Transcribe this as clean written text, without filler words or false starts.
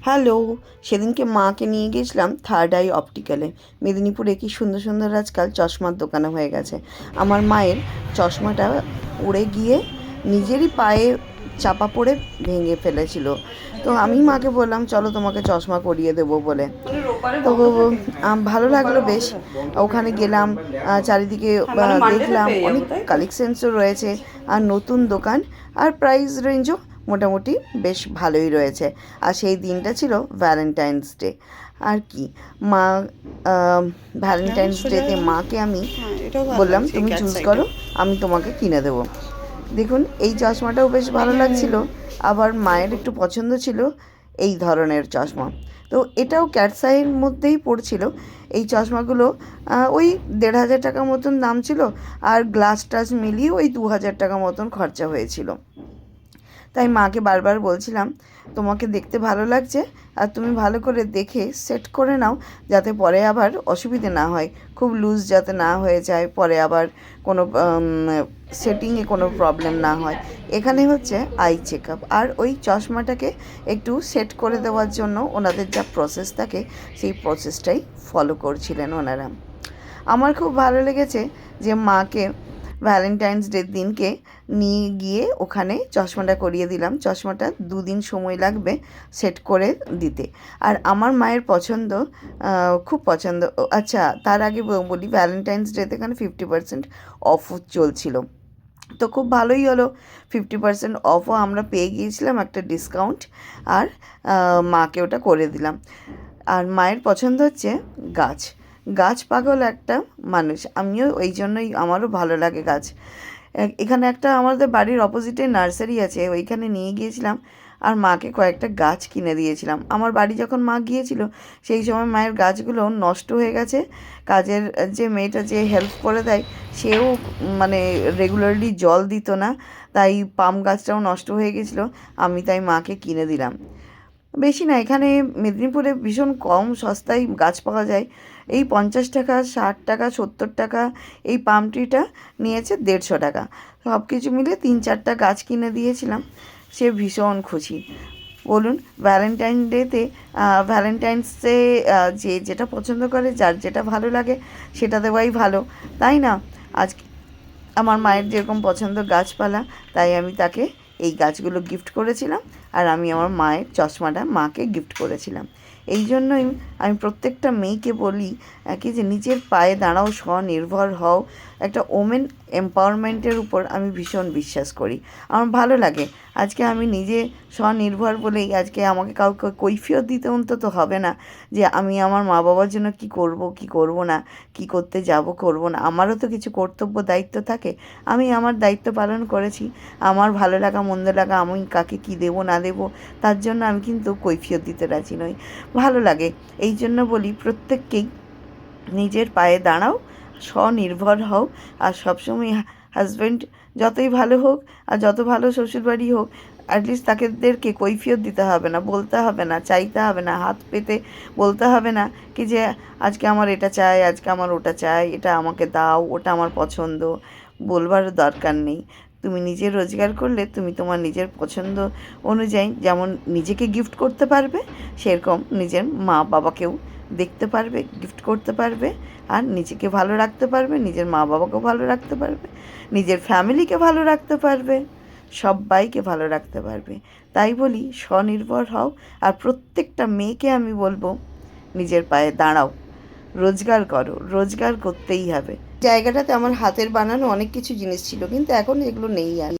Hello, সেদিনকে মাকে নিয়ে গেছিলাম থার্ড আই অপটিক্যালে। মেদিনীপুরে কি সুন্দর সুন্দর আজকাল চশমার দোকানে হয়ে গেছে। আমার মায়ের চশমাটা উড়ে গিয়ে নিজেরই পায়ে চাপা পড়ে ভেঙে ফেলেছিল। তো আমি মাকে বললাম চলো তোমাকে চশমা করিয়ে দেবো বলে। তো ভালো লাগলো বেশ। ওখানে গেলাম, চারিদিকে দেখলাম অনেক কালেকশনসও রয়েছে আর নতুন দোকান, আর প্রাইস রেঞ্জও মোটামুটি বেশ ভালোই রয়েছে। আর সেই দিনটা ছিল ভ্যালেন্টাইন্স ডে। আর কি, মা ভ্যালেন্টাইন্স ডেতে মাকে আমি বললাম তুমি চুজ করো, আমি তোমাকে কিনে দেবো। দেখুন এই চশমাটাও বেশ ভালো লাগছিল, আবার মায়ের একটু পছন্দ ছিল এই ধরনের চশমা। তো এটাও ক্যাটসাইয়ের মধ্যেই পড়ছিল। এই চশমাগুলো ওই ১,৫০০ টাকা মতন দাম ছিল, আর গ্লাস টাচ মিলিয়ে ওই ২,০০০ টাকা মতন খরচা হয়েছিল। তাই মাকে বারবার বলছিলাম তোমাকে দেখতে ভালো লাগছে, আর তুমি ভালো করে দেখে সেট করে নাও, যাতে পরে আবার অসুবিধে না হয়, খুব লুজ যাতে না হয়ে যায়, পরে আবার কোনো সেটিংয়ে কোনো প্রবলেম না হয়। এখানে হচ্ছে আই চেক আপ, আর ওই চশমাটাকে একটু সেট করে দেওয়ার জন্য ওনাদের যা প্রসেস থাকে সেই প্রসেসটাই ফলো করছিলেন ওনারা। আমার খুব ভালো লেগেছে যে মাকে ভ্যালেন্টাইন্স ডের দিনকে নিয়ে গিয়ে ওখানে চশমাটা করিয়ে দিলাম। চশমাটা ২ দিন সময় লাগবে সেট করে দিতে। আর আমার মায়ের পছন্দ, খুব পছন্দ। আচ্ছা, তার আগে বলি ভ্যালেন্টাইন্স ডেতে এখানে 50% অফ চলছিল। তো খুব ভালোই হলো, 50% অফও আমরা পেয়ে গিয়েছিলাম, একটা ডিসকাউন্ট। আর মাকে ওটা করে দিলাম। আর মায়ের পছন্দ হচ্ছে গাছ, গাছ পাগল একটা মানুষ। আমিও ওই জন্যই, আমারও ভালো লাগে গাছ। এখানে একটা আমাদের বাড়ির অপোজিটে নার্সারি আছে, ওইখানে নিয়ে গিয়েছিলাম আর মাকে কয়েকটা গাছ কিনে দিয়েছিলাম। আমার বাড়ি যখন মা গিয়েছিল সেই সময় মায়ের গাছগুলো নষ্ট হয়ে গেছে। কাজের যে মেয়েটা যে হেল্প করে দেয় সেও মানে রেগুলারলি জল দিত না, তাই পাম গাছটাও নষ্ট হয়ে গেছিলো। আমি তাই মাকে কিনে দিলাম। বেশি না, এখানে মেদিনীপুরে ভীষণ কম সস্তায় গাছ পাওয়া যায়। এই ৫০ টাকা, ৬০ টাকা, ৭০ টাকা। এই পাম ট্রিটা নিয়েছে ১৫০ টাকা। সব কিছু মিলে ৩-৪টা গাছ কিনে দিয়েছিলাম। সে ভীষণ খুশি। বলুন, ভ্যালেন্টাইন্সে যে যেটা পছন্দ করে, যার যেটা ভালো লাগে সেটা দেওয়াই ভালো, তাই না? আজ আমার মায়ের যেরকম পছন্দ গাছপালা, তাই আমি তাকে এই গাছগুলো গিফট করেছিলাম, আর আমি আমার মায়ের চশমাটা মাকে গিফট করেছিলাম। এই জন্যই আমি প্রত্যেকটা মেয়েকে বলি কি যে নিজের পায়ে দাঁড়াও, স্বনির্ভর হও। একটা ওমেন এম্পাওয়ারমেন্টের উপর আমি ভীষণ বিশ্বাস করি, আমার ভালো লাগে। আজকে আমি নিজে স্বনির্ভর বলেই আজকে আমাকে কাউকে কৈফিয়ত দিতে অন্তত হবে না যে আমি আমার মা বাবার জন্য কী করব কী করব না, কী করতে যাব করব না। আমারও তো কিছু কর্তব্য দায়িত্ব থাকে, আমি আমার দায়িত্ব পালন করেছি। আমার ভালো লাগা মন্দ লাগা, আমি কাকে কী দেবো না দেবো, তার জন্য আমি কিন্তু কৈফিয়ত দিতে রাজি নই। ভালো লাগে, এই জন্য বলি প্রত্যেককেই নিজের পায়ে দাঁড়াও, স্বনির্ভর হও। আর সবসময় হাজব্যান্ড যতই ভালো হোক আর যত ভালো শ্বশুরবাড়ি হোক, অ্যাটলিস্ট তাদেরকে কৈফিয়ত দিতে হবে না, বলতে হবে না, চাইতে হবে না, হাত পেতে বলতে হবে না কি যে আজকে আমার এটা চাই, আজকে আমার ওটা চাই, এটা আমাকে দাও, ওটা আমার পছন্দ। বলবার দরকার নেই। তুমি নিজে রোজগার করলে তুমি তোমার নিজের পছন্দ অনুযায়ী যেমন নিজেকে গিফট করতে পারবে, সেরকম নিজের মা বাবাকেও দেখতে পারবে, গিফট করতে পারবে, আর নিজেকে ভালো রাখতে পারবে, নিজের মা বাবাকেও ভালো রাখতে পারবে, নিজের ফ্যামিলিকে ভালো রাখতে পারবে, সব্বাইকে ভালো রাখতে পারবে। তাই বলি স্বনির্ভর হও। আর প্রত্যেকটা মেয়েকে আমি বলবো নিজের পায়ে দাঁড়াও, রোজগার করো, রোজগার করতেই হবে। জায়গাটাতে আমার হাতের বানানো অনেক কিছু জিনিস ছিল, কিন্তু এখন এগুলো নেই আর।